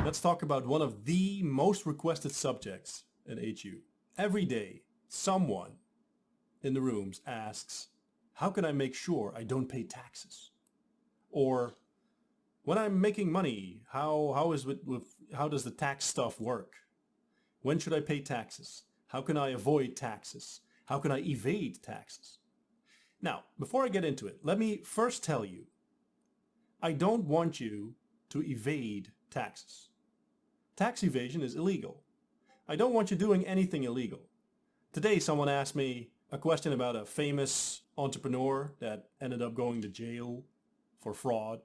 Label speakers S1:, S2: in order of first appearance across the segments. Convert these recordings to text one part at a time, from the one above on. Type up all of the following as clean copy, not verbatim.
S1: Let's talk about one of the most requested subjects in HU. Every day, someone in the rooms asks, how can I make sure I don't pay taxes? Or when I'm making money, how does the tax stuff work? When should I pay taxes? How can I avoid taxes? How can I evade taxes? Now, before I get into it, let me first tell you, I don't want you to evade taxes. Tax evasion is illegal. I don't want you doing anything illegal. Today someone asked me a question about a famous entrepreneur that ended up going to jail for fraud.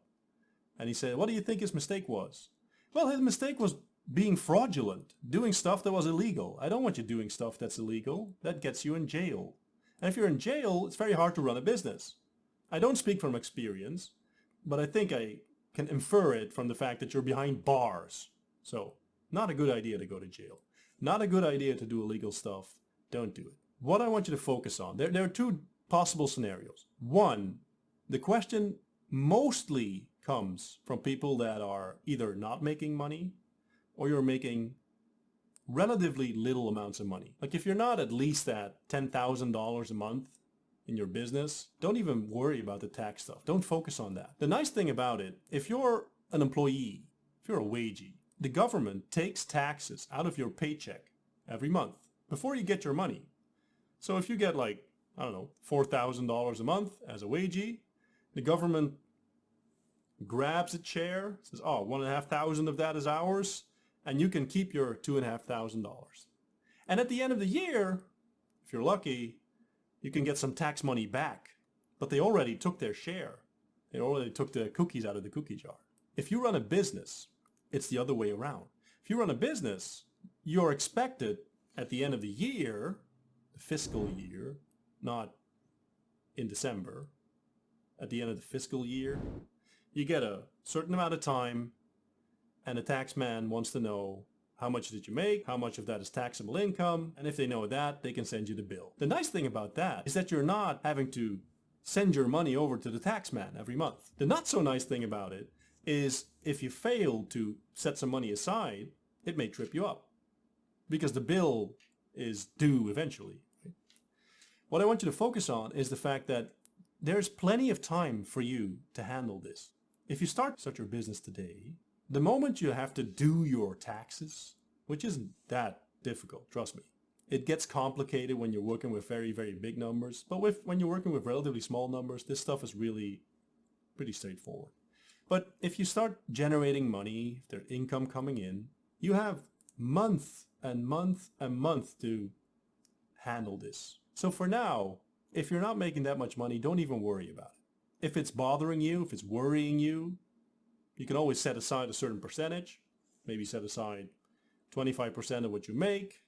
S1: And he said, what do you think his mistake was? Well, his mistake was being fraudulent, doing stuff that was illegal. I don't want you doing stuff that's illegal. That gets you in jail. And if you're in jail, it's very hard to run a business. I don't speak from experience, but I think I can infer it from the fact that you're behind bars. So, not a good idea to go to jail. Not a good idea to do illegal stuff. Don't do it. What I want you to focus on, there are two possible scenarios. One, the question mostly comes from people that are either not making money or you're making relatively little amounts of money. Like if you're not at least at $10,000 a month in your business, don't even worry about the tax stuff. Don't focus on that. The nice thing about it, if you're an employee, if you're a wagee, the government takes taxes out of your paycheck every month before you get your money. So if you get like, I don't know, $4,000 a month as a wagee, the government grabs a share, says, oh, $1,500 of that is ours, and you can keep your $2,500. And at the end of the year, if you're lucky, you can get some tax money back. But they already took their share. They already took the cookies out of the cookie jar. If you run a business, it's the other way around. If you run a business, you're expected at the end of the year, the fiscal year, not in December, at the end of the fiscal year, you get a certain amount of time and the tax man wants to know how much did you make, how much of that is taxable income, and if they know that, they can send you the bill. The nice thing about that is that you're not having to send your money over to the tax man every month. The not so nice thing about it is if you fail to set some money aside, it may trip you up because the bill is due eventually. Right? What I want you to focus on is the fact that there's plenty of time for you to handle this. If you start such your business today, the moment you have to do your taxes, which isn't that difficult, trust me. It gets complicated when you're working with very, very big numbers, but when you're working with relatively small numbers, this stuff is really pretty straightforward. But if you start generating money, if there's income coming in, you have month and month and month to handle this. So for now, if you're not making that much money, don't even worry about it. If it's bothering you, if it's worrying you, you can always set aside a certain percentage, maybe set aside 25% of what you make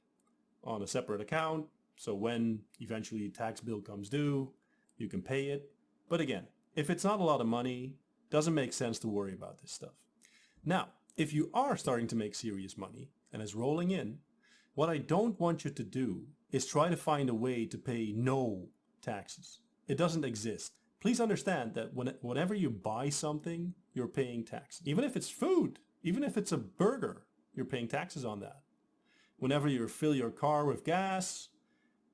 S1: on a separate account. So when eventually a tax bill comes due, you can pay it. But again, if it's not a lot of money, doesn't make sense to worry about this stuff. Now, if you are starting to make serious money and it's rolling in, what I don't want you to do is try to find a way to pay no taxes. It doesn't exist. Please understand that whenever you buy something, you're paying tax. Even if it's food, even if it's a burger, you're paying taxes on that. Whenever you fill your car with gas,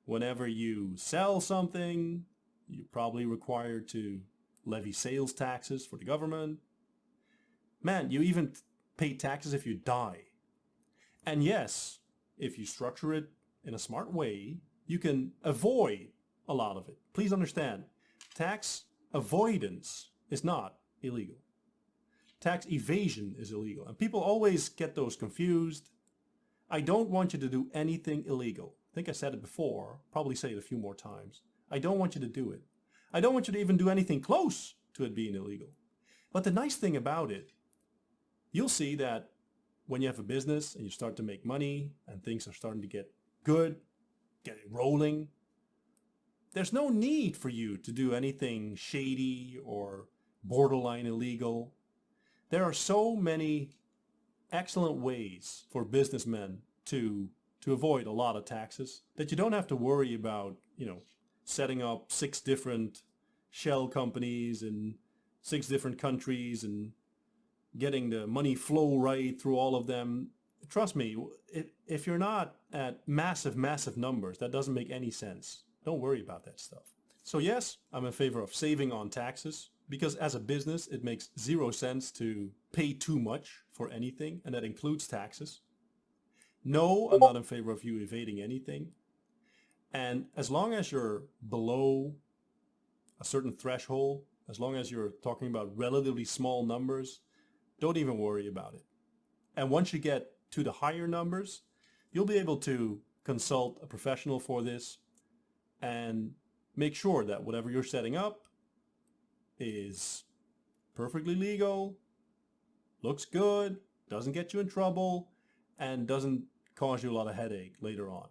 S1: whenever you sell something, you're probably required to levy sales taxes for the government. Man, you even pay taxes if you die. And yes, if you structure it in a smart way, you can avoid a lot of it. Please understand, tax avoidance is not illegal. Tax evasion is illegal. And people always get those confused. I don't want you to do anything illegal. I think I said it before, probably say it a few more times. I don't want you to do it. I don't want you to even do anything close to it being illegal. But the nice thing about it, you'll see that when you have a business and you start to make money and things are starting to get good, get it rolling, there's no need for you to do anything shady or borderline illegal. There are so many excellent ways for businessmen to avoid a lot of taxes that you don't have to worry about, setting up 6 different shell companies in 6 different countries and getting the money flow right through all of them. Trust me, if you're not at massive numbers, that doesn't make any sense. Don't worry about that stuff. So yes, I'm in favor of saving on taxes, because as a business, it makes zero sense to pay too much for anything, and that includes taxes. No, I'm not in favor of you evading anything. And as long as you're below a certain threshold, as long as you're talking about relatively small numbers, don't even worry about it. And once you get to the higher numbers, you'll be able to consult a professional for this and make sure that whatever you're setting up is perfectly legal, looks good, doesn't get you in trouble, and doesn't cause you a lot of headache later on.